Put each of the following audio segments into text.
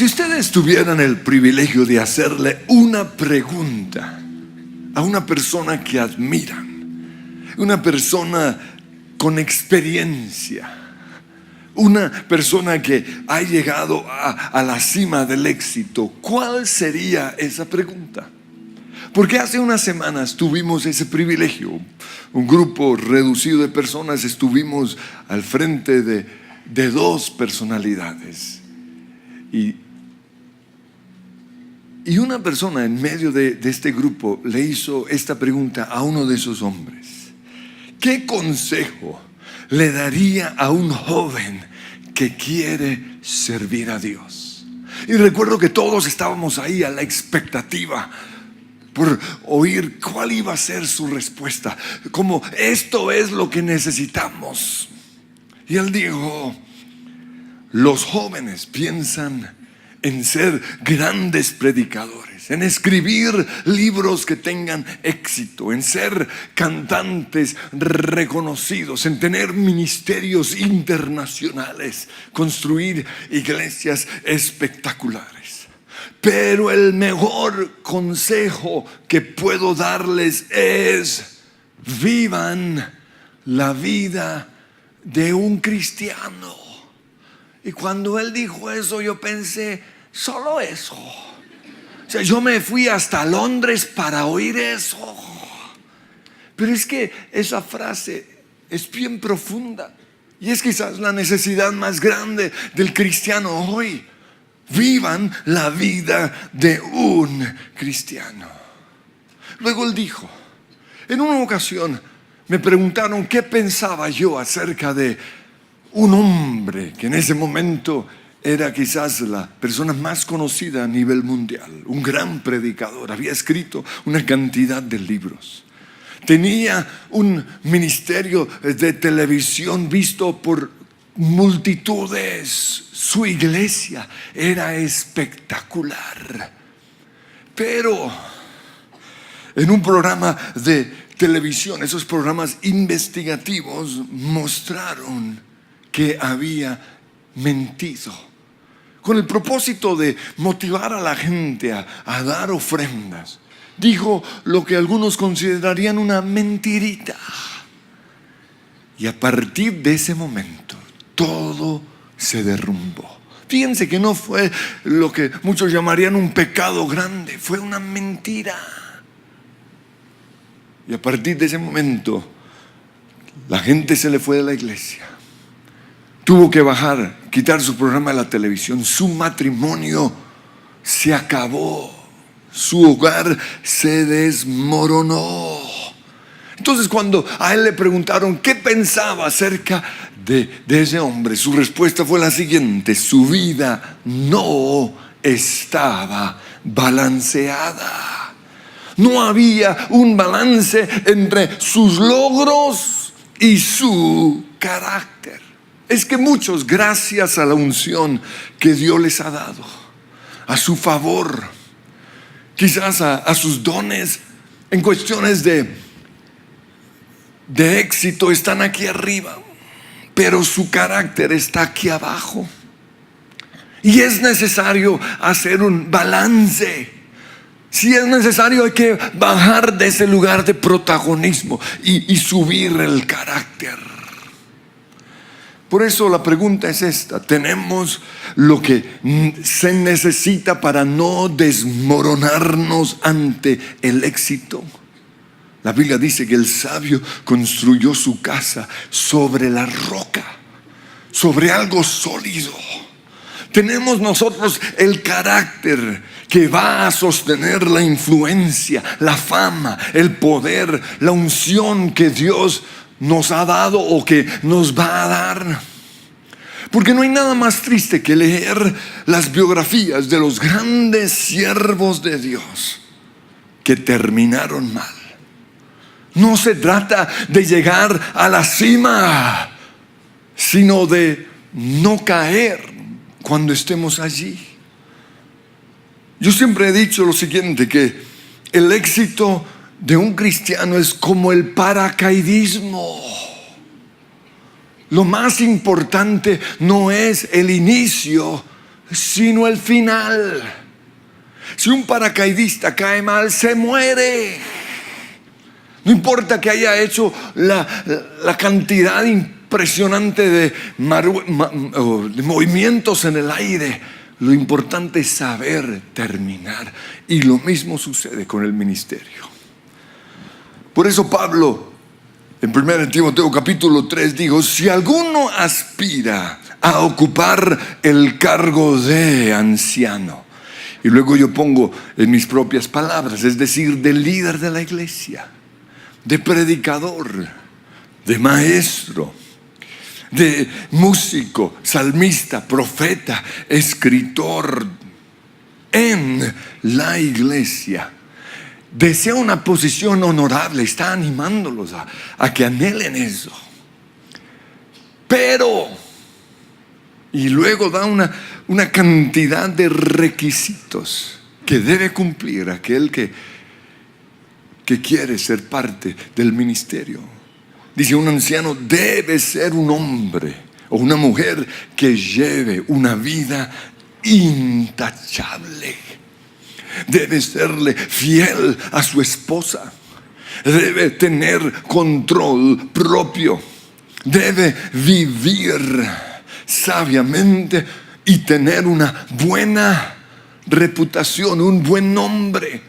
Si ustedes tuvieran el privilegio de hacerle una pregunta a una persona que admiran, una persona con experiencia, una persona que ha llegado a la cima del éxito, ¿cuál sería esa pregunta? Porque hace unas semanas tuvimos ese privilegio. Un grupo reducido de personas estuvimos al frente de dos personalidades. Y una persona en medio de este grupo le hizo esta pregunta a uno de esos hombres: ¿qué consejo le daría a un joven que quiere servir a Dios? Y recuerdo que todos estábamos ahí a la expectativa por oír cuál iba a ser su respuesta, como esto es lo que necesitamos. Y él dijo: los jóvenes piensan en ser grandes predicadores, en escribir libros que tengan éxito, en ser cantantes reconocidos, en tener ministerios internacionales, construir iglesias espectaculares. Pero el mejor consejo que puedo darles es: vivan la vida de un cristiano. Y cuando él dijo eso, yo pensé, solo eso. O sea, yo me fui hasta Londres para oír eso. Pero es que esa frase es bien profunda. Y es quizás la necesidad más grande del cristiano hoy. Vivan la vida de un cristiano. Luego él dijo, en una ocasión me preguntaron qué pensaba yo acerca de un hombre que en ese momento era quizás la persona más conocida a nivel mundial, un gran predicador, había escrito una cantidad de libros, tenía un ministerio de televisión visto por multitudes, su iglesia era espectacular. Pero en un programa de televisión, esos programas investigativos mostraron que había mentido, con el propósito de motivar a la gente a dar ofrendas. Dijo lo que algunos considerarían una mentirita. Y a partir de ese momento todo se derrumbó. Fíjense que no fue lo que muchos llamarían un pecado grande, fue una mentira. Y a partir de ese momento la gente se le fue de la iglesia. Tuvo que bajar, quitar su programa de la televisión. Su matrimonio se acabó. Su hogar se desmoronó. Entonces, cuando a él le preguntaron qué pensaba acerca de ese hombre, su respuesta fue la siguiente: su vida no estaba balanceada. No había un balance entre sus logros y su carácter. Es que muchos, gracias a la unción que Dios les ha dado, a su favor, quizás a sus dones, en cuestiones de éxito, están aquí arriba, pero su carácter está aquí abajo. Y es necesario hacer un balance. Si es necesario, hay que bajar de ese lugar de protagonismo y subir el carácter. Por eso la pregunta es esta: ¿tenemos lo que se necesita para no desmoronarnos ante el éxito? La Biblia dice que el sabio construyó su casa sobre la roca, sobre algo sólido. Tenemos nosotros el carácter que va a sostener la influencia, la fama, el poder, la unción que Dios nos ha dado o que nos va a dar. Porque no hay nada más triste que leer las biografías de los grandes siervos de Dios que terminaron mal. No se trata de llegar a la cima, sino de no caer cuando estemos allí. Yo siempre he dicho lo siguiente, que el éxito de un cristiano es como el paracaidismo. Lo más importante no es el inicio, sino el final. Si un paracaidista cae mal, se muere. No importa que haya hecho la cantidad impresionante de movimientos en el aire. Lo importante es saber terminar. Y lo mismo sucede con el ministerio. Por eso Pablo, en 1 Timoteo capítulo 3, dijo: si alguno aspira a ocupar el cargo de anciano. Y luego yo pongo en mis propias palabras, es decir, de líder de la iglesia, de predicador, de maestro, de músico, salmista, profeta, escritor en la iglesia, desea una posición honorable, está animándolos a que anhelen eso. Pero, y luego da una cantidad de requisitos que debe cumplir aquel que quiere ser parte del ministerio. Dice: un anciano debe ser un hombre o una mujer que lleve una vida intachable. Debe serle fiel a su esposa. Debe tener control propio. Debe vivir sabiamente y tener una buena reputación, un buen nombre.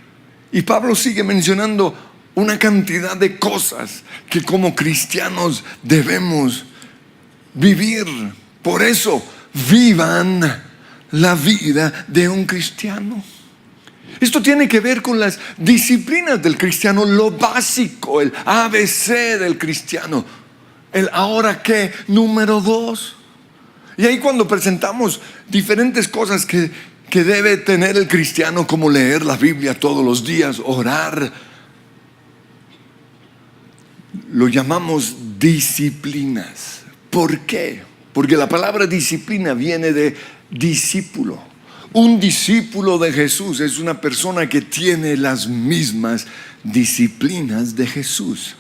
Y Pablo sigue mencionando una cantidad de cosas que como cristianos debemos vivir. Por eso, vivan la vida de un cristiano. Esto tiene que ver con las disciplinas del cristiano, lo básico, el ABC del cristiano, el ahora qué número 2. Y ahí cuando presentamos diferentes cosas que debe tener el cristiano, como leer la Biblia todos los días, orar, lo llamamos disciplinas. ¿Por qué? Porque la palabra disciplina viene de discípulo. Un discípulo de Jesús es una persona que tiene las mismas disciplinas de Jesús.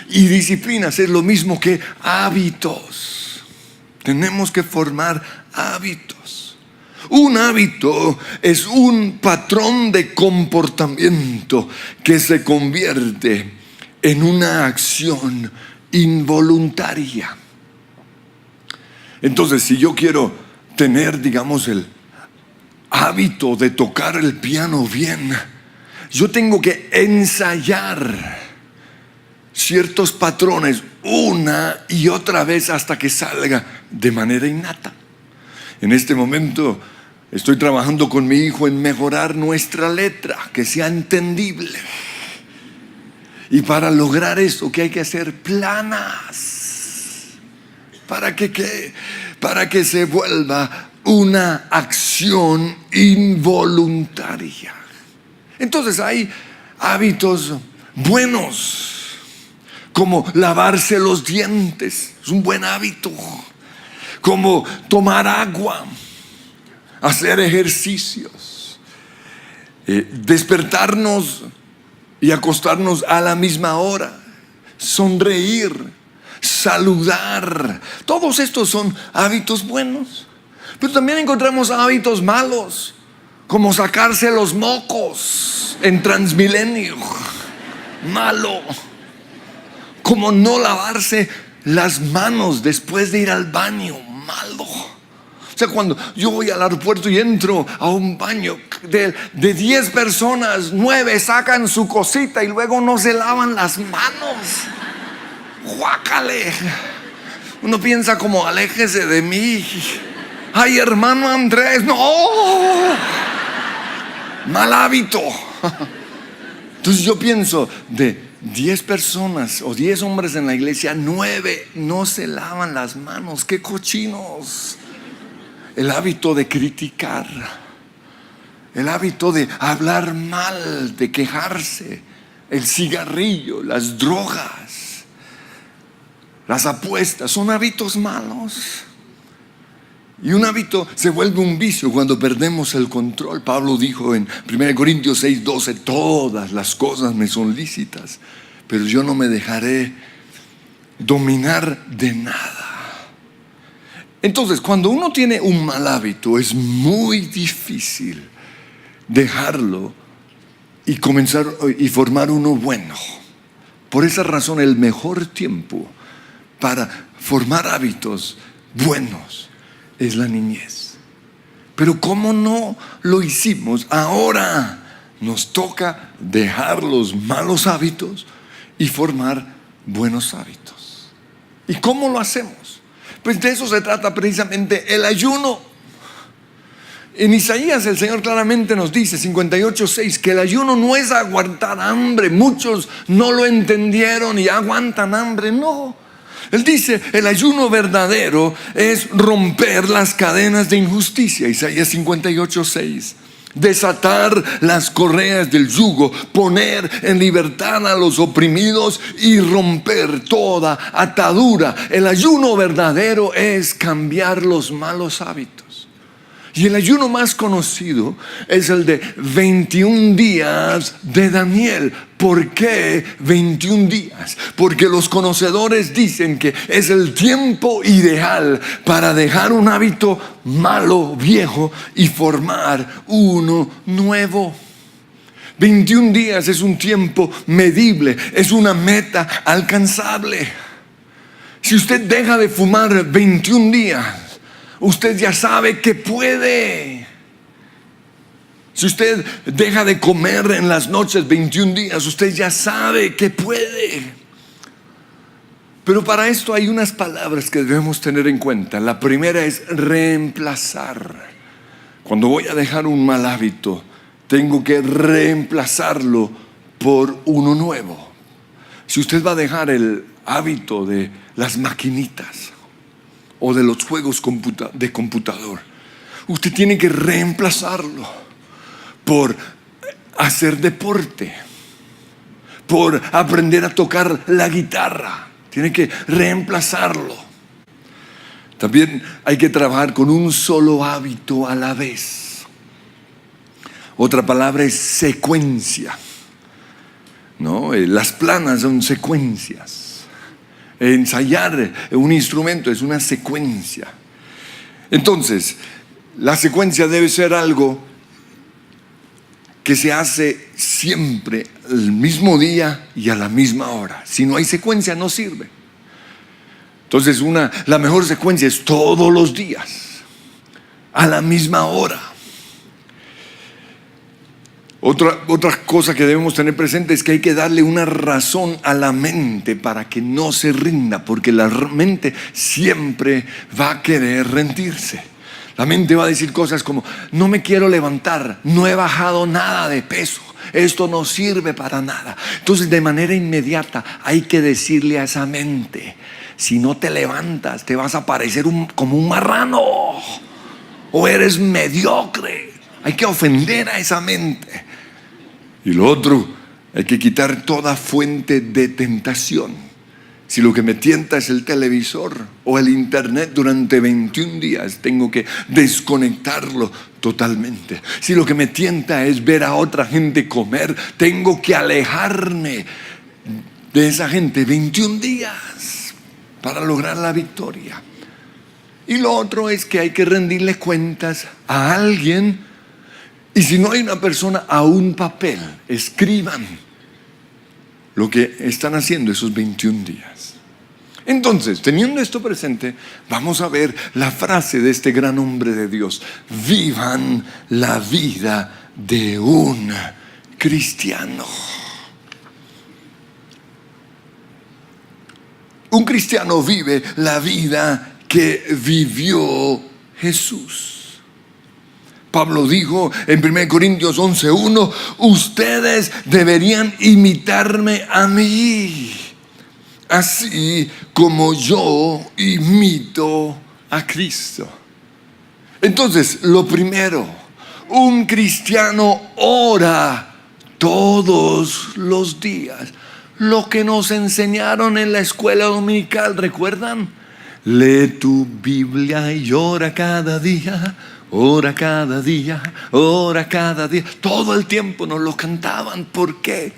Y disciplinas es lo mismo que hábitos. Tenemos que formar hábitos. Un hábito es un patrón de comportamiento que se convierte en una acción involuntaria. Entonces, si yo quiero tener, digamos, el hábito de tocar el piano bien, yo tengo que ensayar ciertos patrones una y otra vez hasta que salga de manera innata. En este momento estoy trabajando con mi hijo en mejorar nuestra letra, que sea entendible. Y para lograr eso, ¿qué hay que hacer? Planas. ¿Para qué? Para que se vuelva una acción involuntaria. Entonces hay hábitos buenos, como lavarse los dientes, es un buen hábito. Como tomar agua, hacer ejercicios, despertarnos y acostarnos a la misma hora, sonreír, saludar. Todos estos son hábitos buenos. Pero también encontramos hábitos malos, como sacarse los mocos en Transmilenio. Malo. Como no lavarse las manos después de ir al baño. Malo. O sea, cuando yo voy al aeropuerto y entro a un baño de 10 personas, 9 sacan su cosita y luego no se lavan las manos. ¡Guácale! Uno piensa como: aléjese de mí. ¡Ay, hermano Andrés! ¡No! Mal hábito. Entonces yo pienso, de 10 personas o 10 hombres en la iglesia, 9 no se lavan las manos. ¡Qué cochinos! El hábito de criticar, el hábito de hablar mal, de quejarse, el cigarrillo, las drogas, las apuestas, son hábitos malos. Y un hábito se vuelve un vicio cuando perdemos el control. Pablo dijo en 1 Corintios 6:12: todas las cosas me son lícitas, pero yo no me dejaré dominar de nada. Entonces, cuando uno tiene un mal hábito, es muy difícil dejarlo y comenzar y formar uno bueno. Por esa razón, el mejor tiempo para formar hábitos buenos es la niñez. Pero como no lo hicimos, ahora nos toca dejar los malos hábitos y formar buenos hábitos. ¿Y cómo lo hacemos? Pues de eso se trata precisamente el ayuno. En Isaías el Señor claramente nos dice, 58:6, que el ayuno no es aguantar hambre. Muchos no lo entendieron y aguantan hambre. No. Él dice, el ayuno verdadero es romper las cadenas de injusticia. Isaías 58:6. Desatar las correas del yugo, poner en libertad a los oprimidos y romper toda atadura. El ayuno verdadero es cambiar los malos hábitos. Y el ayuno más conocido es el de 21 días de Daniel. ¿Por qué 21 días? Porque los conocedores dicen que es el tiempo ideal para dejar un hábito malo, viejo, y formar uno nuevo. 21 días es un tiempo medible, es una meta alcanzable. Si usted deja de fumar 21 días, usted ya sabe que puede. Si usted deja de comer en las noches 21 días, usted ya sabe que puede. Pero para esto hay unas palabras que debemos tener en cuenta. La primera es reemplazar. Cuando voy a dejar un mal hábito, tengo que reemplazarlo por uno nuevo. Si usted va a dejar el hábito de las maquinitas o de los juegos de computador, usted tiene que reemplazarlo por hacer deporte, por aprender a tocar la guitarra. Tiene que reemplazarlo. También hay que trabajar con un solo hábito a la vez. Otra palabra es secuencia, ¿no? Las planas son secuencias. Ensayar un instrumento es una secuencia. Entonces, la secuencia debe ser algo que se hace siempre el mismo día y a la misma hora. Si no hay secuencia, no sirve. Entonces, la mejor secuencia es todos los días, a la misma hora. Otra cosa que debemos tener presente es que hay que darle una razón a la mente para que no se rinda, porque la mente siempre va a querer rendirse. La mente va a decir cosas como: no me quiero levantar, no he bajado nada de peso, esto no sirve para nada. Entonces, de manera inmediata hay que decirle a esa mente: si no te levantas, te vas a parecer como un marrano, o eres mediocre. Hay que ofender a esa mente. Y lo otro, hay que quitar toda fuente de tentación. Si lo que me tienta es el televisor o el internet durante 21 días, tengo que desconectarlo totalmente. Si lo que me tienta es ver a otra gente comer, tengo que alejarme de esa gente 21 días para lograr la victoria. Y lo otro es que hay que rendirle cuentas a alguien. Y si no hay una persona, a un papel. Escriban lo que están haciendo esos 21 días. Entonces, teniendo esto presente, vamos a ver la frase de este gran hombre de Dios: vivan la vida de un cristiano. Un cristiano vive la vida que vivió Jesús. Pablo dijo en 1 Corintios 11:1: ustedes deberían imitarme a mí, así como yo imito a Cristo. Entonces, lo primero, un cristiano ora todos los días. Lo que nos enseñaron en la escuela dominical, ¿recuerdan? Lee tu Biblia y ora cada día. Ora cada día, ora cada día. Todo el tiempo nos lo cantaban. ¿Por qué?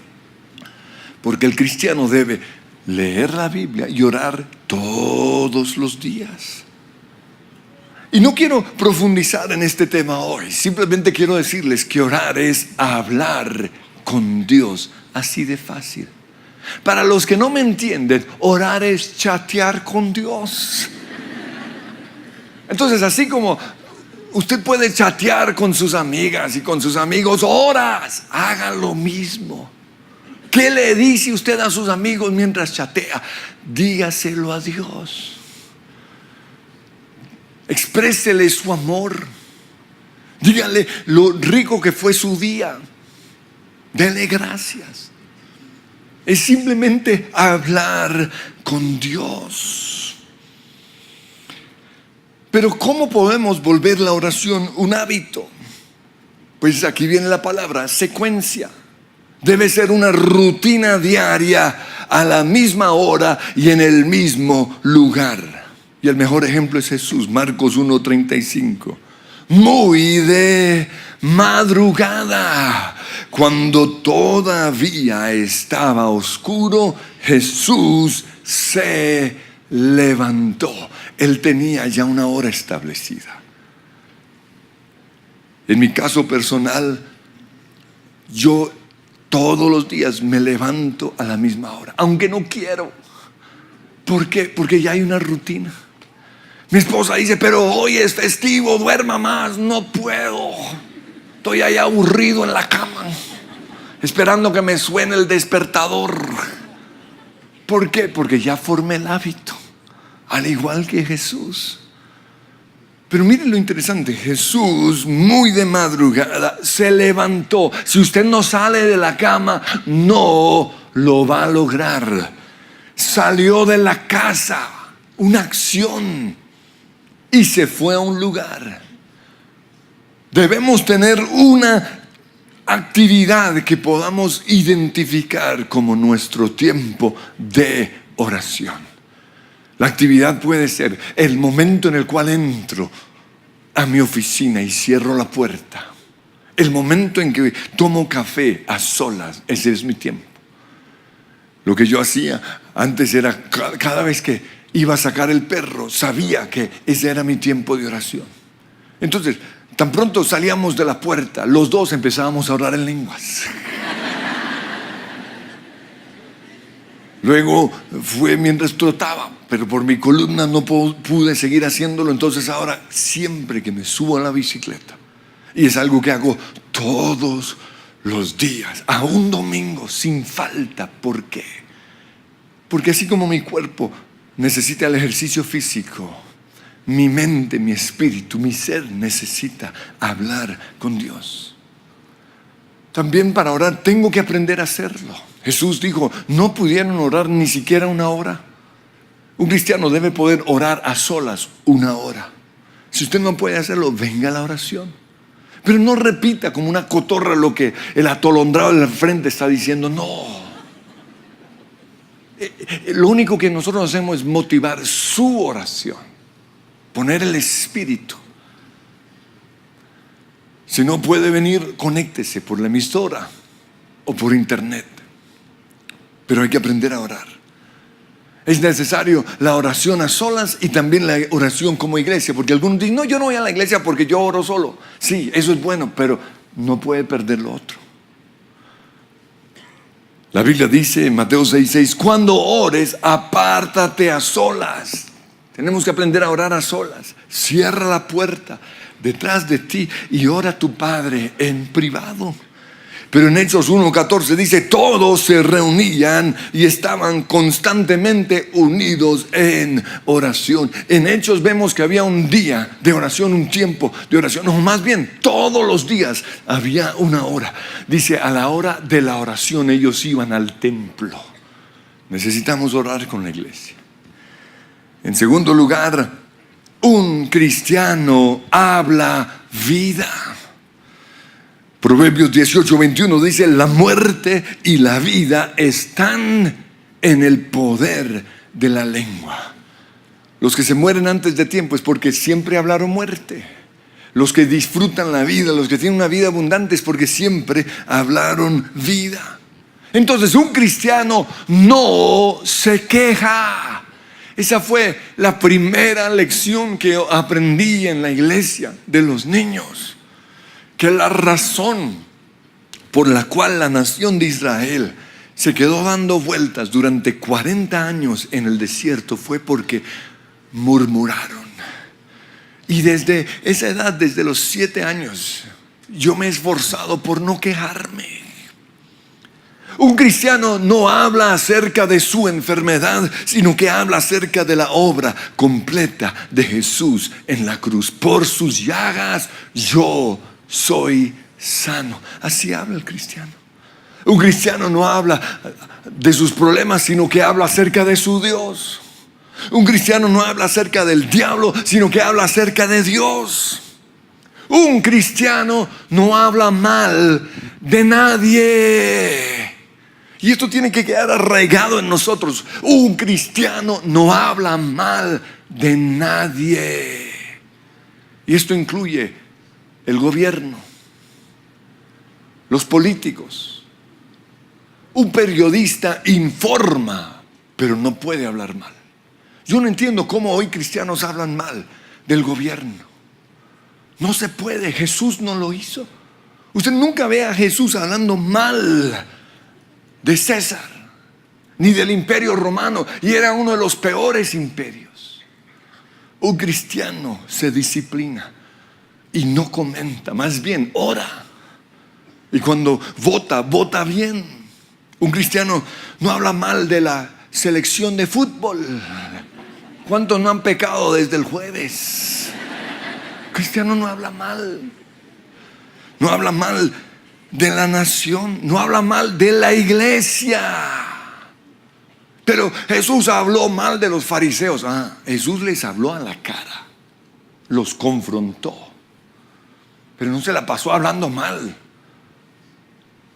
Porque el cristiano debe leer la Biblia y orar todos los días. Y no quiero profundizar en este tema hoy. Simplemente quiero decirles que orar es hablar con Dios. Así de fácil. Para los que no me entienden, orar es chatear con Dios. Entonces, así como usted puede chatear con sus amigas y con sus amigos horas, haga lo mismo. ¿Qué le dice usted a sus amigos mientras chatea? Dígaselo a Dios. Exprésele su amor. Dígale lo rico que fue su día. Dele gracias. Es simplemente hablar con Dios. Pero ¿cómo podemos volver la oración un hábito? Pues aquí viene la palabra, secuencia. Debe ser una rutina diaria a la misma hora y en el mismo lugar. Y el mejor ejemplo es Jesús, Marcos 1:35. Muy de madrugada, cuando todavía estaba oscuro, Jesús se levantó. Él tenía ya una hora establecida. En mi caso personal, yo todos los días me levanto a la misma hora, aunque no quiero. ¿Por qué? Porque ya hay una rutina. Mi esposa dice, pero hoy es festivo, duerma más. No puedo. Estoy ahí aburrido en la cama, esperando que me suene el despertador. ¿Por qué? Porque ya formé el hábito, al igual que Jesús. Pero miren lo interesante, Jesús muy de madrugada se levantó. Si usted no sale de la cama, no lo va a lograr. Salió de la casa, una acción, y se fue a un lugar. Debemos tener una actividad que podamos identificar como nuestro tiempo de oración. La actividad puede ser el momento en el cual entro a mi oficina y cierro la puerta. El momento en que tomo café a solas, ese es mi tiempo. Lo que yo hacía antes era cada vez que iba a sacar el perro, sabía que ese era mi tiempo de oración. Entonces, tan pronto salíamos de la puerta, los dos empezábamos a orar en lenguas. Luego fue mientras trotaba, pero por mi columna no pude seguir haciéndolo. Entonces ahora siempre que me subo a la bicicleta, y es algo que hago todos los días, a un domingo, sin falta. ¿Por qué? Porque así como mi cuerpo necesita el ejercicio físico, mi mente, mi espíritu, mi ser necesita hablar con Dios. También para orar tengo que aprender a hacerlo. Jesús dijo, no pudieron orar ni siquiera una hora. Un cristiano debe poder orar a solas una hora. Si usted no puede hacerlo, venga a la oración. Pero no repita como una cotorra lo que el atolondrado del frente está diciendo. No. Lo único que nosotros hacemos es motivar su oración, poner el espíritu. Si no puede venir, conéctese por la emisora o por internet. Pero hay que aprender a orar. Es necesario la oración a solas y también la oración como iglesia. Porque algunos dicen, no, yo no voy a la iglesia porque yo oro solo. Sí, eso es bueno, pero no puede perder lo otro. La Biblia dice en Mateo 6:6, cuando ores, apártate a solas. Tenemos que aprender a orar a solas. Cierra la puerta detrás de ti y ora a tu Padre en privado. Pero en Hechos 1:14 dice, todos se reunían y estaban constantemente unidos en oración. En Hechos vemos que había un día de oración, un tiempo de oración. No, más bien, todos los días había una hora. Dice, a la hora de la oración ellos iban al templo. Necesitamos orar con la iglesia. En segundo lugar, un cristiano habla vida. Proverbios 18:21 dice, la muerte y la vida están en el poder de la lengua. Los que se mueren antes de tiempo es porque siempre hablaron muerte. Los que disfrutan la vida, los que tienen una vida abundante es porque siempre hablaron vida. Entonces un cristiano no se queja. Esa fue la primera lección que aprendí en la iglesia de los niños. Que la razón por la cual la nación de Israel se quedó dando vueltas durante 40 años en el desierto fue porque murmuraron. Y desde esa edad, desde los 7 años, yo me he esforzado por no quejarme. Un cristiano no habla acerca de su enfermedad, sino que habla acerca de la obra completa de Jesús en la cruz. Por sus llagas yo soy sano. Así habla el cristiano. Un cristiano no habla de sus problemas, sino que habla acerca de su Dios. Un cristiano no habla acerca del diablo, sino que habla acerca de Dios. Un cristiano no habla mal de nadie. Y esto tiene que quedar arraigado en nosotros. Un cristiano no habla mal de nadie. Y esto incluye el gobierno, los políticos. Un periodista informa, pero no puede hablar mal. Yo no entiendo cómo hoy cristianos hablan mal del gobierno. No se puede, Jesús no lo hizo. Usted nunca ve a Jesús hablando mal de César, ni del imperio romano, y era uno de los peores imperios. Un cristiano se disciplina y no comenta, más bien ora. Y cuando vota, vota bien. Un cristiano no habla mal de la selección de fútbol. ¿Cuántos no han pecado desde el jueves? Un cristiano no habla mal. No habla mal de la nación, no habla mal de la iglesia. Pero Jesús habló mal de los fariseos. Jesús les habló a la cara, los confrontó, pero no se la pasó hablando mal.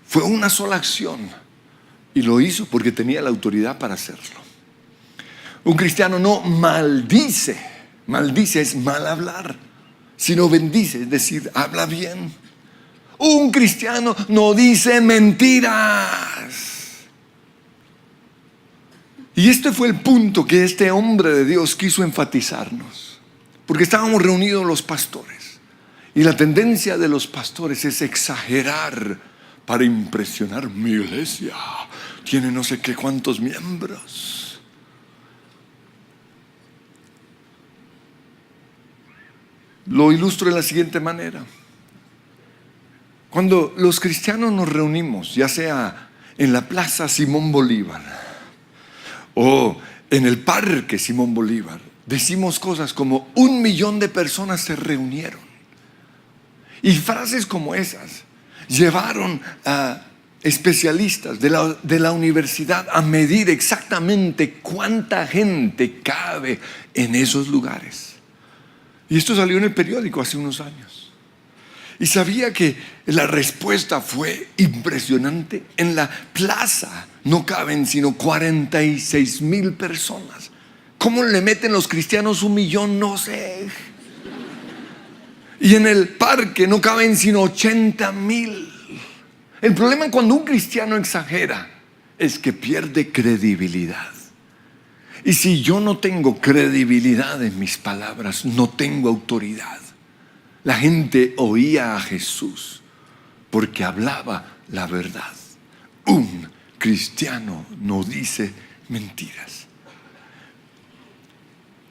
Fue una sola acción y lo hizo porque tenía la autoridad para hacerlo. Un cristiano no maldice. Maldice es mal hablar, sino bendice, es decir, habla bien. Un cristiano no dice mentiras. Y este fue el punto que este hombre de Dios quiso enfatizarnos. Porque estábamos reunidos los pastores. Y la tendencia de los pastores es exagerar para impresionar. Mi iglesia tiene no sé qué cuántos miembros. Lo ilustro de la siguiente manera. Cuando los cristianos nos reunimos, ya sea en la Plaza Simón Bolívar o en el Parque Simón Bolívar, decimos cosas como 1 millón de personas se reunieron. Y frases como esas llevaron a especialistas de la universidad a medir exactamente cuánta gente cabe en esos lugares. Y esto salió en el periódico hace unos años. Y sabía que la respuesta fue impresionante. En la plaza no caben sino 46,000 personas. ¿Cómo le meten los cristianos 1 millón? No sé. Y en el parque no caben sino 80,000. El problema cuando un cristiano exagera es que pierde credibilidad. Y si yo no tengo credibilidad en mis palabras, no tengo autoridad. La gente oía a Jesús porque hablaba la verdad. Un cristiano no dice mentiras.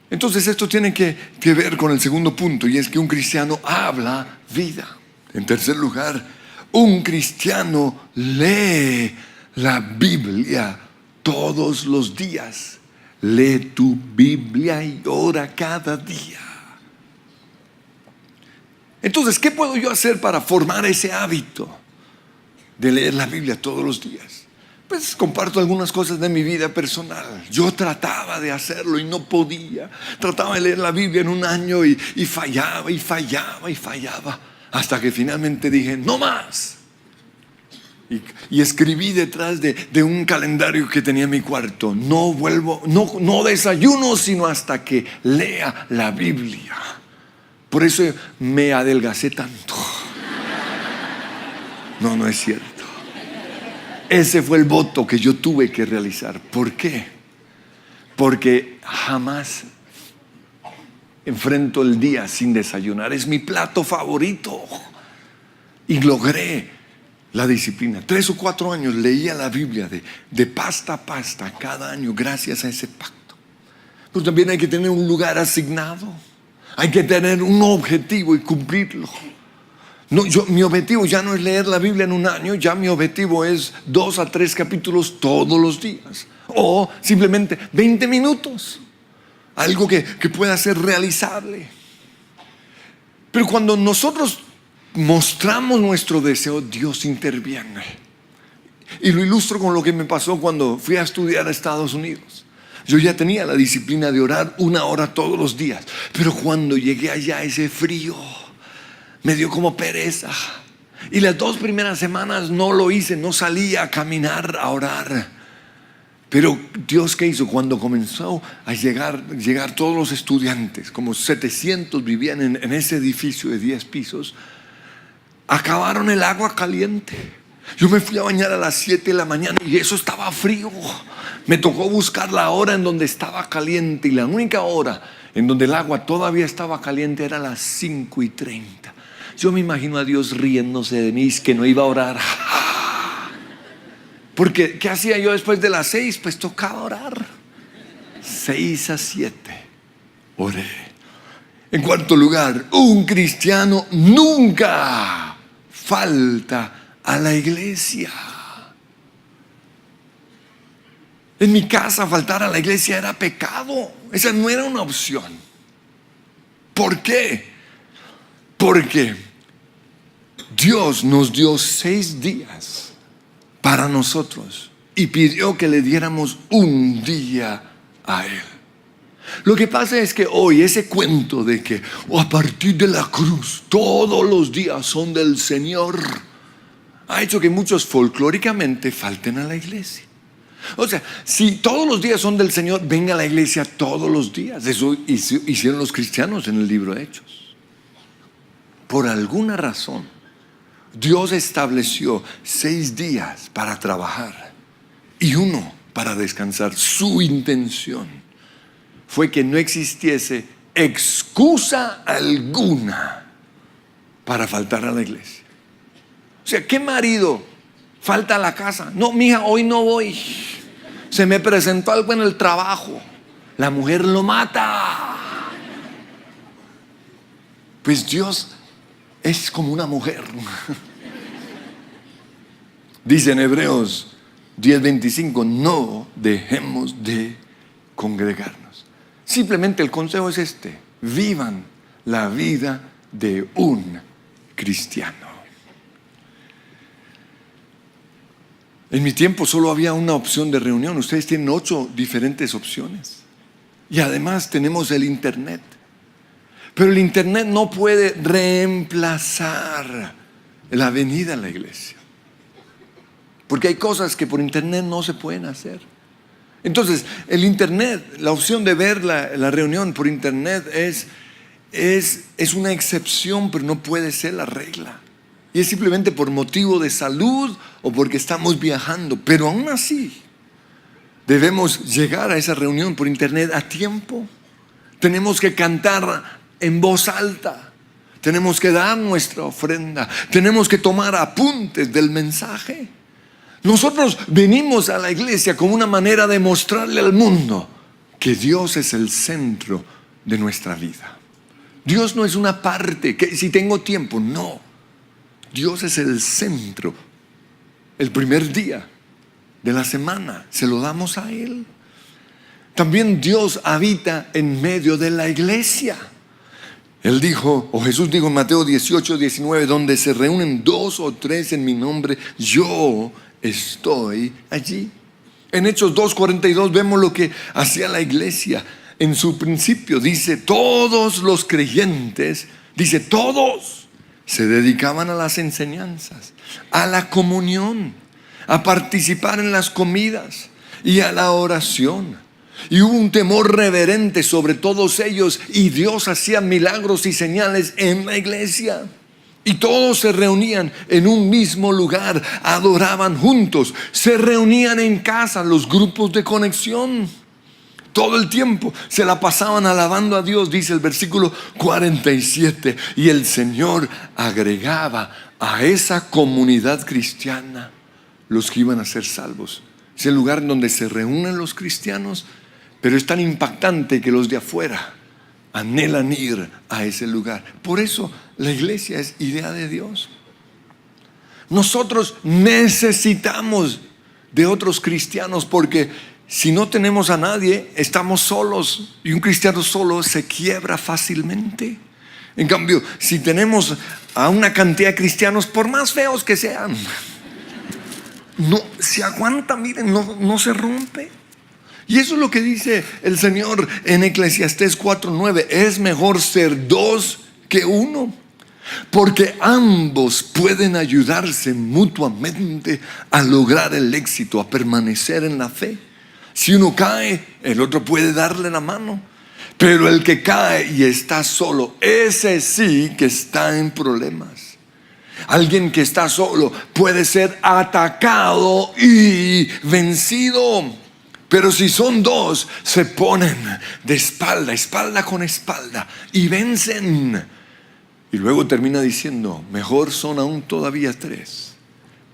Entonces esto tiene que ver con el segundo punto, y es que un cristiano habla vida. En tercer lugar, un cristiano lee la Biblia todos los días. Lee tu Biblia y ora cada día. Entonces, ¿qué puedo yo hacer para formar ese hábito de leer la Biblia todos los días? Pues comparto algunas cosas de mi vida personal. Yo trataba de hacerlo y no podía. Trataba de leer la Biblia en un año y fallaba. Hasta que finalmente dije, no más. Y escribí detrás de un calendario que tenía en mi cuarto: no desayuno sino hasta que lea la Biblia. Por eso me adelgacé tanto. No es cierto. Ese fue el voto que yo tuve que realizar. ¿Por qué? porque jamás enfrento el día sin desayunar. Es mi plato favorito. Y logré la disciplina. 3 o 4 años leía la Biblia de pasta a pasta cada año gracias a ese pacto. Pero también hay que tener un lugar asignado. Hay que tener un objetivo y cumplirlo. No, mi objetivo ya no es leer la Biblia en un año, ya mi objetivo es 2 a 3 capítulos todos los días. O simplemente 20 minutos. Algo que pueda ser realizable. Pero cuando nosotros mostramos nuestro deseo, Dios interviene. Y lo ilustro con lo que me pasó cuando fui a estudiar a Estados Unidos. Yo ya tenía la disciplina de orar 1 hora todos los días. Pero cuando llegué allá, ese frío me dio como pereza. Y las 2 primeras semanas no lo hice, no salía a caminar, a orar. Pero Dios, ¿qué hizo? Cuando comenzó a llegar todos los estudiantes, como 700 vivían en ese edificio de 10 pisos, acabaron el agua caliente. Yo me fui a bañar a las 7 de la mañana y eso estaba frío. Me tocó buscar la hora en donde estaba caliente, y la única hora en donde el agua todavía estaba caliente era las 5:30. Yo me imagino a Dios riéndose de mí, que no iba a orar. Porque ¿qué hacía yo después de las 6? Pues tocaba orar. 6 a 7 oré. En cuarto lugar, un cristiano nunca falta a la iglesia. En mi casa faltar a la iglesia era pecado. Esa no era una opción. ¿Por qué? Porque Dios nos dio 6 días para nosotros y pidió que le diéramos un día a Él. Lo que pasa es que hoy ese cuento de que a partir de la cruz todos los días son del Señor ha hecho que muchos folclóricamente falten a la iglesia. O sea, si todos los días son del Señor, venga a la iglesia todos los días. Eso hicieron los cristianos en el libro de Hechos. Por alguna razón, Dios estableció 6 días para trabajar y 1 para descansar. Su intención fue que no existiese excusa alguna para faltar a la iglesia. O sea, ¿qué marido falta a la casa? No, mija, hoy no voy. Se me presentó algo en el trabajo. La mujer lo mata. Pues Dios es como una mujer. Dice en Hebreos 10:25, no dejemos de congregarnos. Simplemente el consejo es este: vivan la vida de un cristiano. En mi tiempo solo había una opción de reunión. Ustedes tienen 8 diferentes opciones. Y además tenemos el internet. Pero el internet no puede reemplazar la venida a la iglesia. Porque hay cosas que por internet no se pueden hacer. Entonces, el internet, la opción de ver la reunión por internet es una excepción, pero no puede ser la regla. Y es simplemente por motivo de salud o porque estamos viajando. Pero aún así, debemos llegar a esa reunión por internet a tiempo. Tenemos que cantar en voz alta. Tenemos que dar nuestra ofrenda. Tenemos que tomar apuntes del mensaje. Nosotros venimos a la iglesia como una manera de mostrarle al mundo que Dios es el centro de nuestra vida. Dios no es una parte, que si tengo tiempo, no. Dios es el centro. El primer día de la semana se lo damos a Él. También Dios habita en medio de la iglesia. Él dijo, o Jesús dijo en Mateo 18:19, donde se reúnen 2 o 3 en mi nombre, yo estoy allí. En Hechos 2:42 vemos lo que hacía la iglesia. En su principio dice, todos los creyentes, dice todos, se dedicaban a las enseñanzas, a la comunión, a participar en las comidas y a la oración. Y hubo un temor reverente sobre todos ellos, y Dios hacía milagros y señales en la iglesia. Y todos se reunían en un mismo lugar, adoraban juntos, se reunían en casa, los grupos de conexión. Todo el tiempo se la pasaban alabando a Dios, dice el versículo 47. Y el Señor agregaba a esa comunidad cristiana los que iban a ser salvos. Es el lugar donde se reúnen los cristianos, pero es tan impactante que los de afuera anhelan ir a ese lugar. Por eso la iglesia es idea de Dios. Nosotros necesitamos de otros cristianos, porque si no tenemos a nadie, estamos solos, y un cristiano solo se quiebra fácilmente. En cambio, si tenemos a una cantidad de cristianos, por más feos que sean, no se aguanta, miren, no se rompe. Y eso es lo que dice el Señor en Eclesiastés 4:9. Es mejor ser dos que uno, porque ambos pueden ayudarse mutuamente a lograr el éxito, a permanecer en la fe. Si uno cae, el otro puede darle la mano. Pero el que cae y está solo, ese sí que está en problemas. Alguien que está solo puede ser atacado y vencido. Pero si son dos, se ponen de espalda con espalda, y vencen. Y luego termina diciendo: mejor son aún todavía tres,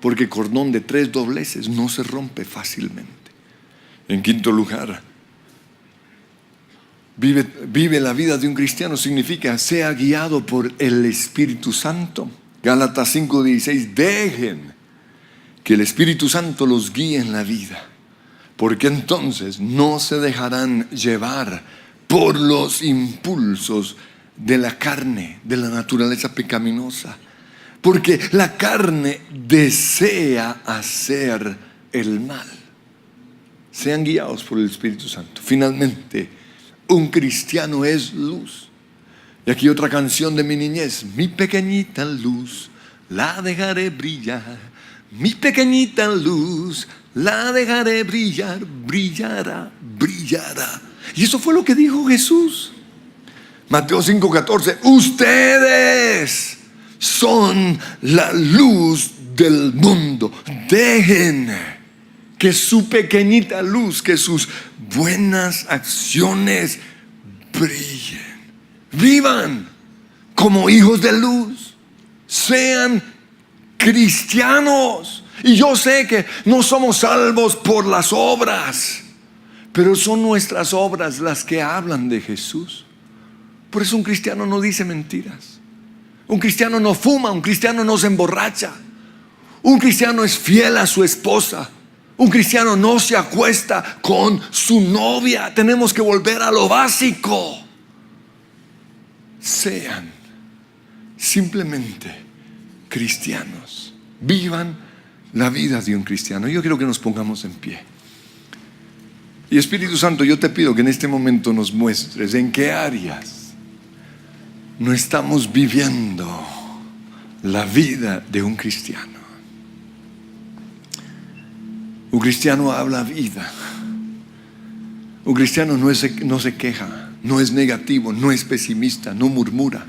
porque cordón de tres dobleces no se rompe fácilmente. En quinto lugar, vive la vida de un cristiano significa sea guiado por el Espíritu Santo. Gálatas 5:16. Dejen que el Espíritu Santo los guíe en la vida, porque entonces no se dejarán llevar por los impulsos de la carne, de la naturaleza pecaminosa. Porque la carne desea hacer el mal. Sean guiados por el Espíritu Santo. Finalmente, un cristiano es luz. Y aquí otra canción de mi niñez: mi pequeñita luz, la dejaré brillar. Mi pequeñita luz, la dejaré brillar. Brillará, brillará. Y eso fue lo que dijo Jesús. Mateo 5:14. Ustedes son la luz del mundo. Dejen que su pequeñita luz, que sus buenas acciones brillen. Vivan como hijos de luz. Sean cristianos. Y yo sé que no somos salvos por las obras, pero son nuestras obras las que hablan de Jesús. Por eso un cristiano no dice mentiras. Un cristiano no fuma, un cristiano no se emborracha. Un cristiano es fiel a su esposa. Un cristiano no se acuesta con su novia. Tenemos que volver a lo básico. Sean simplemente cristianos. Vivan la vida de un cristiano. Yo quiero que nos pongamos en pie. Y Espíritu Santo, yo te pido que en este momento nos muestres en qué áreas no estamos viviendo la vida de un cristiano. Un cristiano habla vida. Un cristiano no se queja, no es negativo, no es pesimista, no murmura,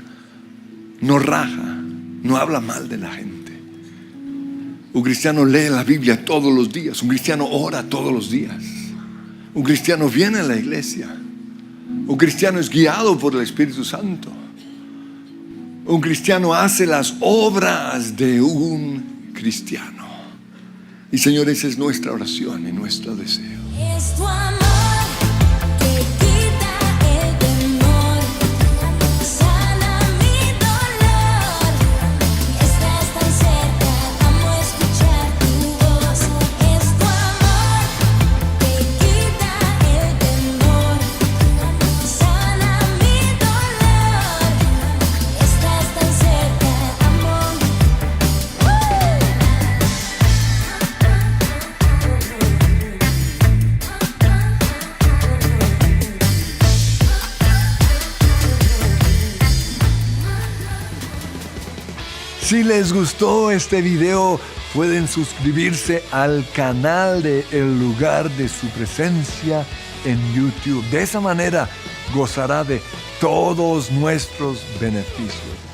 no raja, no habla mal de la gente. Un cristiano lee la Biblia todos los días. Un cristiano ora todos los días. Un cristiano viene a la iglesia. Un cristiano es guiado por el Espíritu Santo. Un cristiano hace las obras de un cristiano. Y Señor, esa es nuestra oración y nuestro deseo. Es tu amor que quita el temor, sana mi dolor. Estás tan cerca, amo escuchar tu voz. Es tu amor que quita el temor, sana mi dolor. Estás tan cerca, amor. Si les gustó este video, pueden suscribirse al canal de El Lugar de Su Presencia en YouTube. De esa manera gozará de todos nuestros beneficios.